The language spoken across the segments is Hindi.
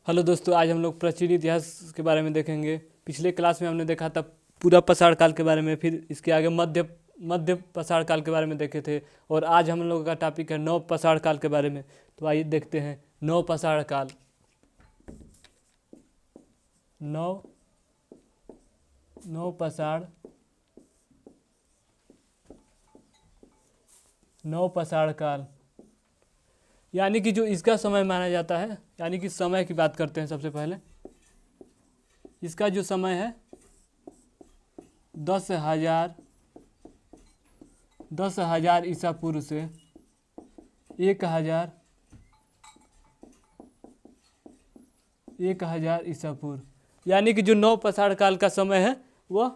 हेलो दोस्तों, आज हम लोग प्राचीन इतिहास के बारे में देखेंगे। पिछले क्लास में हमने देखा था पूरा पाषाण काल के बारे में, फिर इसके आगे मध्य मध्य पाषाण काल के बारे में देखे थे। और आज हम लोगों का टॉपिक है नव पाषाण काल के बारे में। तो आइए देखते हैं नव पाषाण काल। नव नव पाषाण नव पाषाण काल यानी कि जो इसका समय माना जाता है, यानी कि समय की बात करते हैं। सबसे पहले इसका जो समय है 10,000 ईसा पूर्व से 1,000 ईसा पूर्व, यानी कि जो नव पाषाण काल का समय है वह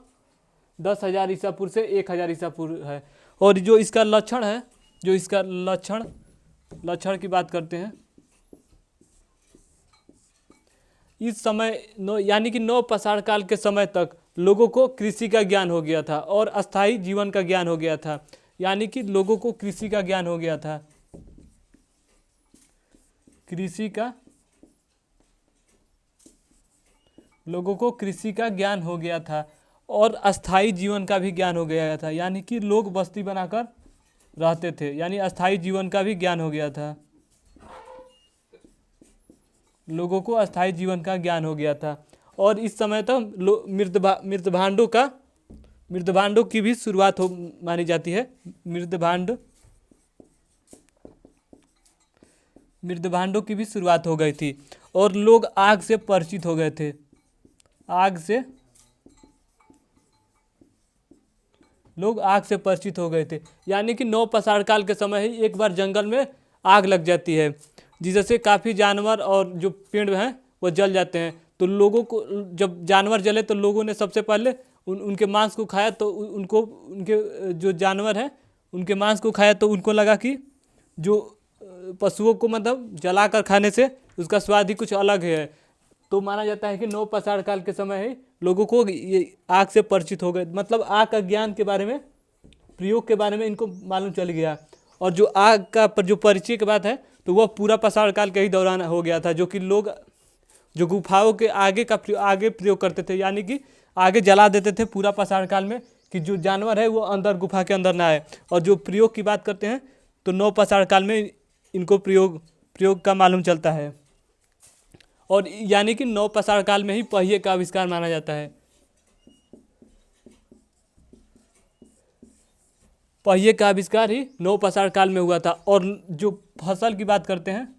10,000 ईसा पूर्व से 1,000 ईसा पूर्व है। और जो इसका लक्षण है, जो इसका लक्षण की बात करते हैं, इस समय यानी कि नव पाषाण काल के समय तक लोगों को कृषि का ज्ञान हो गया था और अस्थाई जीवन का ज्ञान हो गया था। यानी कि लोगों को कृषि का ज्ञान हो गया था, लोगों को कृषि का ज्ञान हो गया था और अस्थाई जीवन का भी ज्ञान हो गया था। यानी कि लोग बस्ती बनाकर रहते थे, यानी अस्थाई जीवन का भी ज्ञान हो गया था। लोगों को अस्थाई जीवन का ज्ञान हो गया था। और इस समय तक मृदभांडों की भी शुरुआत हो मानी जाती है। मृदभांडों की भी शुरुआत हो गई थी और लोग आग से परिचित हो गए थे। लोग आग से परिचित हो गए थे। यानी कि नव पाषाण काल के समय ही एक बार जंगल में आग लग जाती है, जिससे काफ़ी जानवर और जो पेड़ हैं वो जल जाते हैं। तो लोगों को, जब जानवर जले तो लोगों ने सबसे पहले उनके मांस को खाया। तो उनके जो जानवर हैं उनके मांस को खाया तो उनको लगा कि जो पशुओं को मतलब जलाकर खाने से उसका स्वाद ही कुछ अलग है। तो माना जाता है कि नव पाषाण काल के समय ही लोगों को ये आग से परिचित हो गए, मतलब आग का ज्ञान के बारे में, प्रयोग के बारे में इनको मालूम चल गया। और जो आग का जो परिचय की बात है तो वह पूरा पाषाण काल के ही दौरान हो गया था, जो कि लोग जो गुफाओं के आगे प्रयोग करते थे, यानी कि आगे जला देते थे पूरा पाषाण काल में, कि जो जानवर है वो अंदर गुफा के अंदर ना आए। और जो प्रयोग की बात करते हैं तो नव पाषाण काल में इनको प्रयोग का मालूम चलता है। और यानी कि नव पाषाण काल में ही पहिए का आविष्कार माना जाता है। पहिए का आविष्कार ही नव पाषाण काल में हुआ था। और जो फसल की बात करते हैं,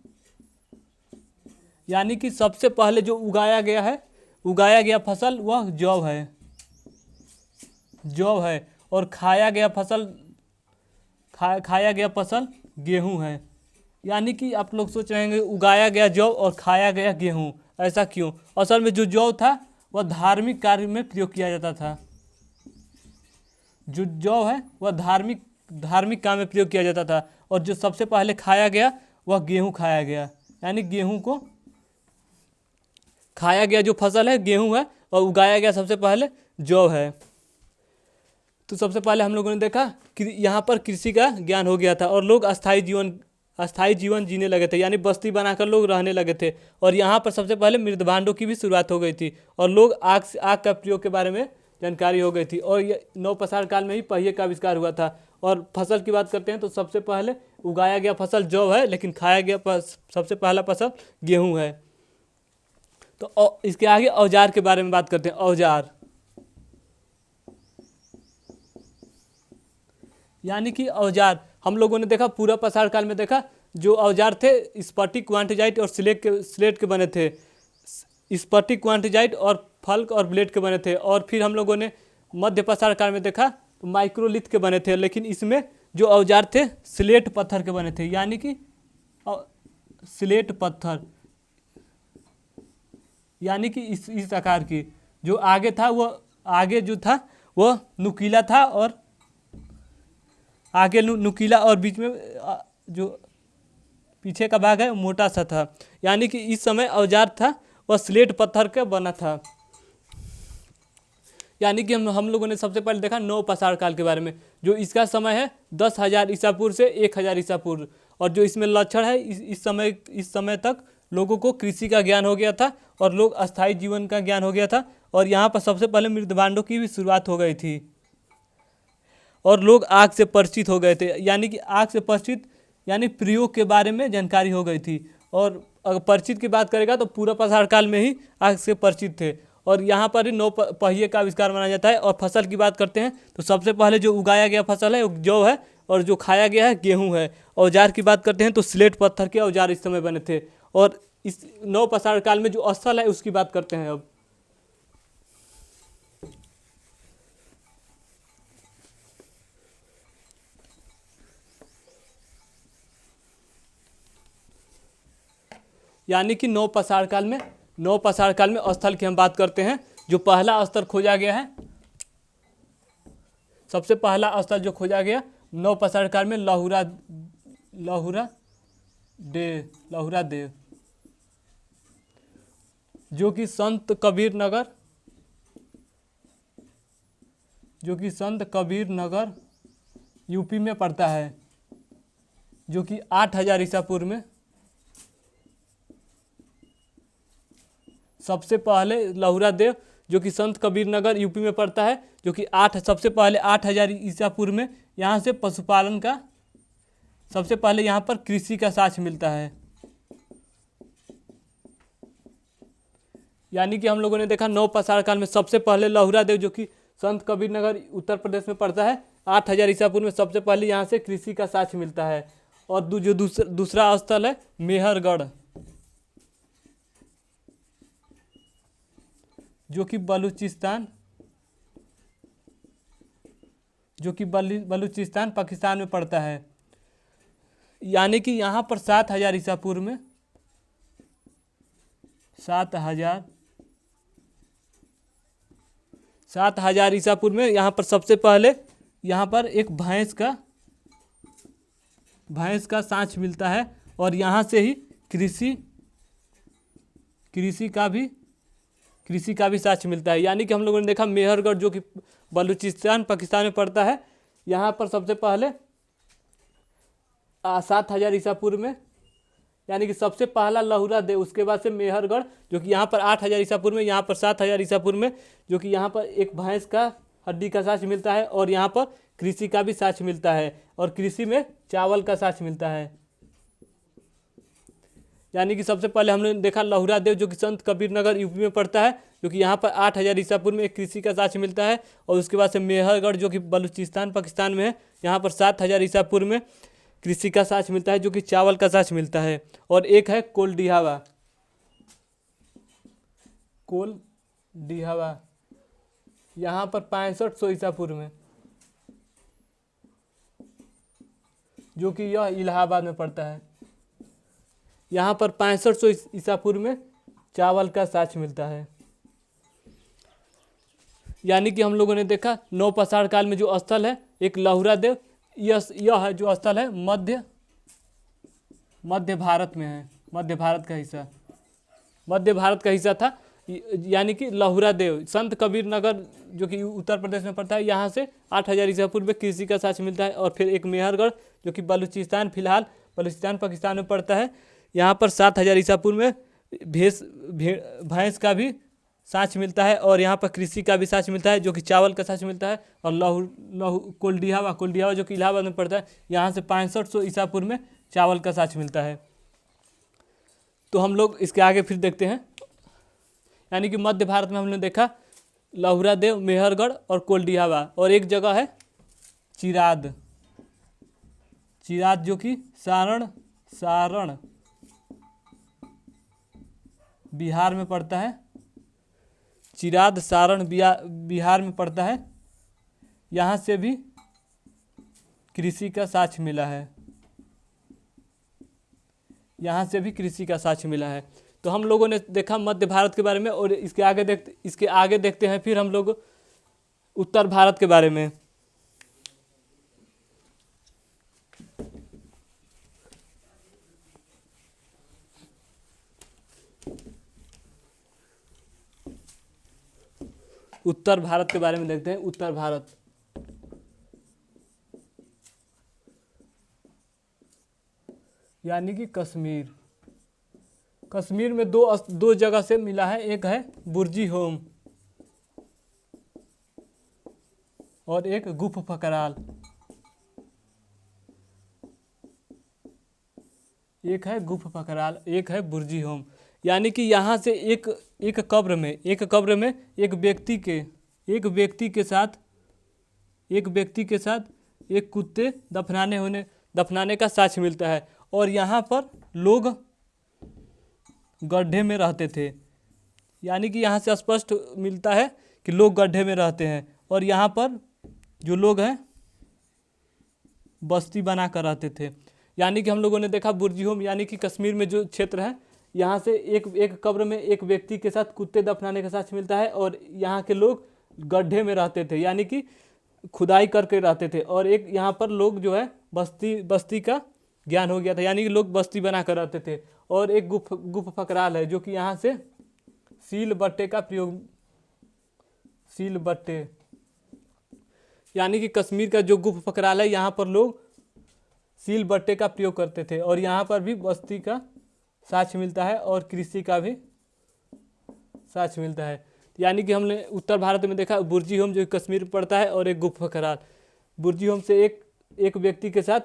यानी कि सबसे पहले जो उगाया गया फसल वह जौ है। और खाया गया फसल गेहूं है। यानी कि आप लोग सोच रहे हैं उगाया गया जौ और खाया गया गेहूं, ऐसा क्यों? असल में जो जौ था वह धार्मिक कार्य में प्रयोग किया जाता था। जो जौ है वह धार्मिक काम में प्रयोग किया जाता था। और जो सबसे पहले खाया गया वह गेहूं खाया गया, यानी गेहूं को खाया गया। जो फसल है गेहूं है और उगाया गया सबसे पहले जौ है। तो सबसे पहले हम लोगों ने देखा कि यहाँ पर कृषि का ज्ञान हो गया था और लोग अस्थाई जीवन जीने लगे थे, यानी बस्ती बनाकर लोग रहने लगे थे। और यहाँ पर सबसे पहले मृदभांडों की भी शुरुआत हो गई थी और लोग आग का प्रयोग के बारे में जानकारी हो गई थी। और ये नव पाषाण काल में ही पहिए का आविष्कार हुआ था। और फसल की बात करते हैं तो सबसे पहले उगाया गया फसल जौ है, लेकिन खाया गया सबसे पहला फसल गेहूँ है। तो इसके आगे औजार के बारे में बात करते हैं। औजार यानी कि औजार हम लोगों ने देखा पूरा पाषाण काल में देखा, जो औजार थे स्फटिक, क्वांटिजाइट और स्लेट के बने थे। स्फटिक, क्वांटिजाइट और फल्क और ब्लेड के बने थे। और फिर हम लोगों ने मध्य पाषाण काल में देखा तो माइक्रोलिथ के बने थे, लेकिन इसमें जो औजार थे स्लेट पत्थर के बने थे। यानी कि स्लेट पत्थर, यानी कि इस आकार की, जो आगे था वह नुकीला था, और आगे नुकीला और बीच में जो पीछे का भाग है मोटा सा था। यानी कि इस समय औजार था वह स्लेट पत्थर का बना था। यानी कि हम लोगों ने सबसे पहले देखा नव पाषाण काल के बारे में, जो इसका समय है 10,000 ईसा पूर्व से 1,000 ईसा पूर्व। और जो इसमें लक्षण है, इस समय तक लोगों को कृषि का ज्ञान हो गया था और लोग अस्थायी जीवन का ज्ञान हो गया था, और यहाँ पर सबसे पहले मृदभांडों की भी शुरुआत हो गई थी और लोग आग से परिचित हो गए थे। यानी कि आग से परिचित यानी प्रयोग के बारे में जानकारी हो गई थी। और अगर परिचित की बात करेगा तो पूरा पाषाण काल में ही आग से परिचित थे। और यहाँ पर ही नौ पहिए का आविष्कार माना जाता है। और फसल की बात करते हैं तो सबसे पहले जो उगाया गया फसल है वो जौ है, और जो खाया गया है गेहूँ है। औजार की बात करते हैं तो स्लेट पत्थर के औजार इस समय बने थे। और इस नौ पाषाण काल में जो स्थल है उसकी बात करते हैं अब। यानी कि नौ पाषाण काल में स्थल की हम बात करते हैं। जो पहला स्थल खोजा गया है, सबसे पहला स्थल जो खोजा गया नौ पाषाण काल में लहुरा देव, जो कि संत कबीर नगर यूपी में पड़ता है, जो कि 8000 ईसा पूर्व में सबसे पहले लहुरा देव, जो कि संत कबीर नगर यूपी में पड़ता है, जो कि सबसे पहले 8000 ईसा पूर्व में यहाँ से पशुपालन का सबसे पहले यहाँ पर कृषि का साक्ष्य मिलता है। यानी कि हम लोगों ने देखा नौ पाषाण काल में सबसे पहले लहुरा देव, जो कि संत कबीर नगर उत्तर प्रदेश में पड़ता है, 8000 ईसा पूर्व में सबसे पहले यहाँ से कृषि का साक्ष्य मिलता है। और जो दूसरा स्थल है मेहरगढ़, जो कि बलूचिस्तान पाकिस्तान में पड़ता है। यानी कि यहाँ पर 7000 ईसा पूर्व में 7000 ईसा पूर्व में यहाँ पर सबसे पहले यहाँ पर एक भैंस का साँच मिलता है। और यहाँ से ही कृषि का भी साक्ष्य मिलता है। यानी कि हम लोगों ने देखा मेहरगढ़, जो कि बलूचिस्तान पाकिस्तान में पड़ता है, यहाँ पर सबसे पहले 7000 ईसा पूर्व में, यानी कि सबसे पहला लहुरा देव, उसके बाद से मेहरगढ़, जो कि यहाँ पर 8000 ईसा पूर्व में, यहाँ पर 7000 ईसा पूर्व में, जो कि यहाँ पर एक भैंस का हड्डी का साक्ष्य मिलता है। और यहाँ पर कृषि का भी साक्ष्य मिलता है, और कृषि में चावल का साक्ष्य मिलता है। यानी कि सबसे पहले हमने देखा लहुरा देव, जो कि संत कबीर नगर यूपी में पड़ता है, जो कि यहाँ पर 8000 ईसा पूर्व में एक कृषि का साक्ष्य मिलता है। और उसके बाद से मेहरगढ़, जो कि बलूचिस्तान पाकिस्तान में है, यहाँ पर 7000 ईसा पूर्व में कृषि का साक्ष्य मिलता है, जो कि चावल का साक्ष्य मिलता है। और एक है कोलडिहावा, यहाँ पर 6500 ईसा पूर्व में, जो कि यह इलाहाबाद में पड़ता है। यहाँ पर 6500 ईसा पूर्व में चावल का साक्ष्य मिलता है। यानी कि हम लोगों ने देखा नौ पाषाण काल में जो स्थल है एक लहुरा देव, यह है जो स्थल है मध्य भारत में है, मध्य भारत का हिस्सा था। यानी कि लहुरा देव संत कबीर नगर, जो कि उत्तर प्रदेश में पड़ता है, यहाँ से 8000 ईसा पूर्व में कृषि का साक्ष्य मिलता है। और फिर एक मेहरगढ़, जो कि फिलहाल बलूचिस्तान पाकिस्तान में पड़ता है, यहाँ पर 7000 ईसा पूर्व में भैंस का भी साक्ष्य मिलता है। और यहाँ पर कृषि का भी साक्ष्य मिलता है, जो कि चावल का साक्ष्य मिलता है। और कोल्डिहावा, जो कि इलाहाबाद में पड़ता है, यहाँ से 6500 ईसा पूर्व में चावल का साक्ष्य मिलता है। तो हम लोग इसके आगे फिर देखते हैं। यानी कि मध्य भारत में हमने देखा लहुरा देव, मेहरगढ़ और कोल्डिहावा। और एक जगह है चिराद, जो कि सारण बिहार में पड़ता है। चिराद सारण बिहार में पड़ता है, यहाँ से भी कृषि का साक्ष्य मिला है। तो हम लोगों ने देखा मध्य भारत के बारे में। और इसके आगे देखते हैं फिर हम लोग उत्तर भारत के बारे में। उत्तर भारत के बारे में देखते हैं। उत्तर भारत, यानी कि कश्मीर में दो जगह से मिला है, एक है बुर्जी होम और एक गुफ फकराल। एक है गुफ फकराल, एक है बुर्जी होम। यानी कि यहाँ से एक कब्र में एक व्यक्ति के साथ एक कुत्ते दफनाने का साक्ष्य मिलता है। और यहाँ पर लोग गड्ढे में रहते थे। यानी कि यहाँ से स्पष्ट मिलता है कि लोग गड्ढे में रहते हैं और यहाँ पर जो लोग हैं बस्ती बना कर रहते थे। यानी कि हम लोगों ने देखा बुर्जी होम यानी कि कश्मीर में जो क्षेत्र है, यहाँ से एक कब्र में एक व्यक्ति के साथ कुत्ते दफनाने का साक्ष्य मिलता है और यहाँ के लोग गड्ढे में रहते थे, यानी कि खुदाई करके रहते थे। और एक यहाँ पर लोग जो है बस्ती का ज्ञान हो गया था, यानी कि लोग बस्ती बना कर रहते थे। और एक गुफ फकराल है जो कि यहाँ से सील बट्टे यानी कि कश्मीर का जो गुफ फकराल है, यहाँ पर लोग सील बट्टे का प्रयोग करते थे और यहाँ पर भी बस्ती का साक्ष्य मिलता है और कृषि का भी साक्ष्य मिलता है। यानी कि हमने उत्तर भारत में देखा बुर्जी होम जो कश्मीर में पड़ता है और एक गुफ फकराल। बुर्जी होम से एक व्यक्ति के साथ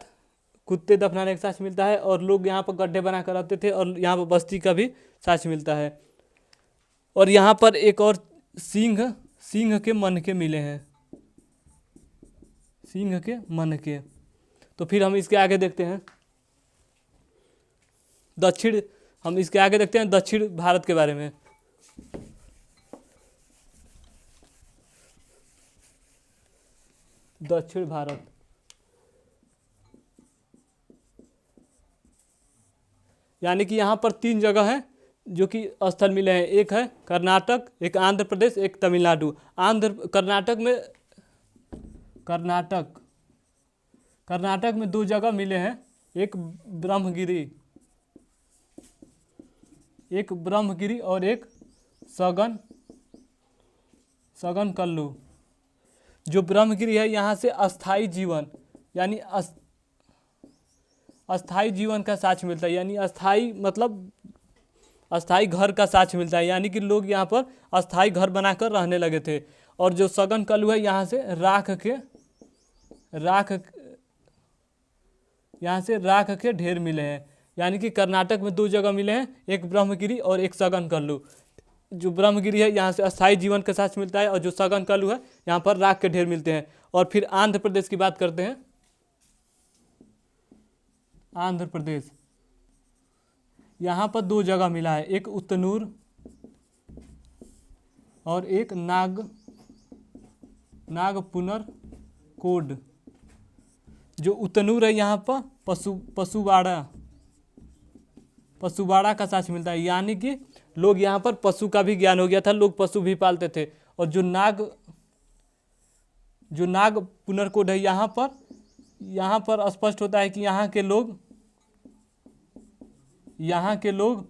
कुत्ते दफनाने का साक्ष्य मिलता है और लोग यहाँ पर गड्ढे बना कर रहते थे और यहाँ पर बस्ती का भी साक्ष्य मिलता है। और यहाँ पर एक और सिंह के मन के मिले हैं, सिंह के मन के। तो फिर हम इसके आगे देखते हैं दक्षिण भारत के बारे में। दक्षिण भारत यानी कि यहाँ पर 3 जगह हैं जो कि स्थल मिले हैं। एक है कर्नाटक, एक आंध्र प्रदेश, एक तमिलनाडु। कर्नाटक में 2 जगह मिले हैं, एक ब्रह्मगिरी और एक सगन कल्लू। जो ब्रह्मगिरी है यहाँ से अस्थाई जीवन यानी अस्थाई जीवन का साक्ष्य मिलता है, यानी अस्थाई मतलब अस्थाई घर का साक्ष्य मिलता है, यानी कि लोग यहाँ पर अस्थाई घर बनाकर रहने लगे थे। और जो सगन कल्लू है यहाँ से राख के ढेर मिले हैं। यानी कि कर्नाटक में 2 जगह मिले हैं, एक ब्रह्मगिरी और एक सगन कल्लू। जो ब्रह्मगिरी है यहाँ से अस्थाई जीवन का साक्ष्य मिलता है और जो सगन कल्लू है यहाँ पर राख के ढेर मिलते हैं। और फिर आंध्र प्रदेश की बात करते हैं। आंध्र प्रदेश यहाँ पर 2 जगह मिला है, एक उतनूर और एक नागपुनर कोड। जो उतनूर है यहाँ पर पशुबाड़ा का साक्ष्य मिलता है, यानी कि लोग यहाँ पर पशु का भी ज्ञान हो गया था, लोग पशु भी पालते थे। और जो नाग पुनर्कोड है यहाँ पर स्पष्ट होता है कि यहाँ के लोग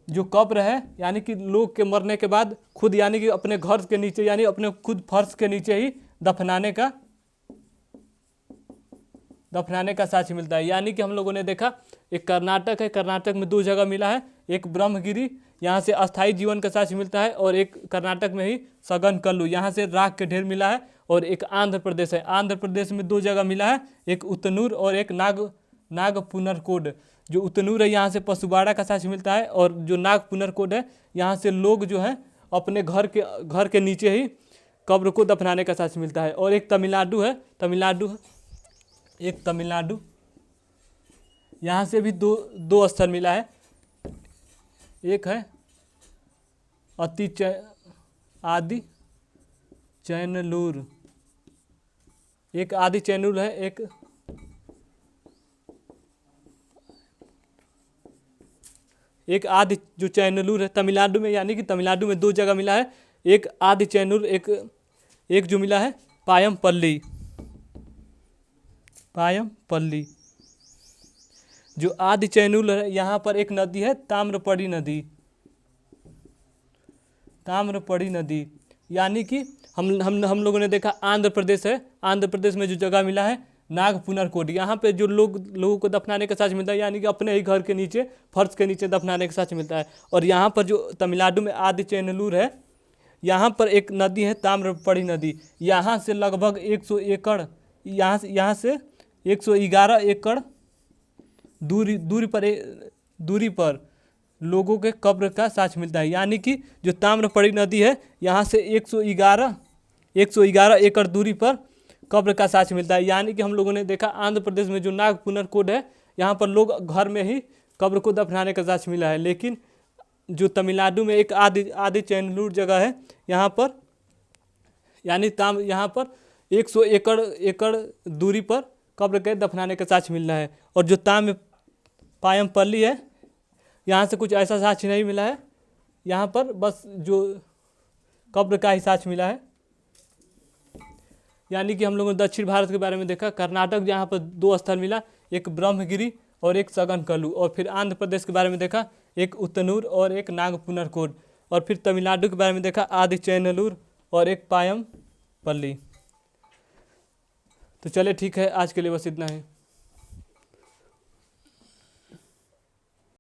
जो कब्र है यानी कि लोग के मरने के बाद खुद यानी कि अपने घर के नीचे यानी अपने खुद फर्श के नीचे ही दफनाने का साक्ष्य मिलता है। यानी कि हम लोगों ने देखा एक कर्नाटक है, कर्नाटक में 2 जगह मिला है, एक ब्रह्मगिरी यहाँ से अस्थाई जीवन का साक्ष्य मिलता है और एक कर्नाटक में ही सगन कल्लू यहाँ से राख के ढेर मिला है। और एक आंध्र प्रदेश है, आंध्र प्रदेश में 2 जगह मिला है, एक उतनूर और एक नागपुनरकोड। जो उतनूर है यहाँ से पशुबाड़ा का साक्ष्य मिलता है और जो नागपुनरकोड है यहाँ से लोग जो हैं अपने घर के नीचे ही कब्र को दफनाने का साक्ष्य मिलता है। और एक तमिलनाडु यहाँ से भी दो स्थल मिला है, एक है आदि चैनलूर, एक आदि चैनूर है, एक आदि जो चैनलूर है तमिलनाडु में, यानी कि तमिलनाडु में 2 जगह मिला है, एक आदि चैनूर, एक जो मिला है पायमपल्ली। जो आदि चैनूर है यहाँ पर एक नदी है ताम्रपड़ी नदी। यानी कि हम लोगों ने देखा आंध्र प्रदेश है, आंध्र प्रदेश में जो जगह मिला है नागपुनरकोड, यहाँ पे जो लोगों को दफनाने का साक्ष्य मिलता है, यानी कि अपने ही घर के नीचे, फर्श के नीचे दफनाने का साक्ष्य मिलता है। और यहाँ पर जो तमिलनाडु में आदिचेयनलूर है, यहाँ पर एक नदी है ताम्रपड़ी नदी, यहाँ से लगभग 100 एकड़, यहाँ से 111 एकड़ दूरी पर लोगों के कब्र का साक्ष्य मिलता है। यानी कि जो ताम्रपड़ी नदी है, यहाँ से 111 एकड़ दूरी पर कब्र का साक्ष्य मिलता है। यानी कि हम लोगों ने देखा आंध्र प्रदेश में जो नागपुनरकोड है, यहाँ पर लोग घर में ही कब्र को दफनाने का साक्ष्य मिला है। लेकिन जो तमिलनाडु में एक आदिचेयनलूर जगह है, यहाँ पर यहाँ पर 100 एकड़ दूरी पर कब्र के दफनाने का साक्ष्य मिल रहा है। और जो पायमपल्ली है, यहाँ से कुछ ऐसा साक्ष्य नहीं मिला है, यहाँ पर बस जो कब्र का ही साक्ष्य मिला है। यानी कि हम लोगों ने दक्षिण भारत के बारे में देखा, कर्नाटक जहाँ पर 2 स्थल मिला, एक ब्रह्मगिरी और एक सगनकलू। और फिर आंध्र प्रदेश के बारे में देखा, एक उतनूर और एक नागपुनरकोड। और फिर तमिलनाडु के बारे में देखा, आदिचेयनलूर और एक पायमपल्ली। तो चले ठीक है, आज के लिए बस इतना ही।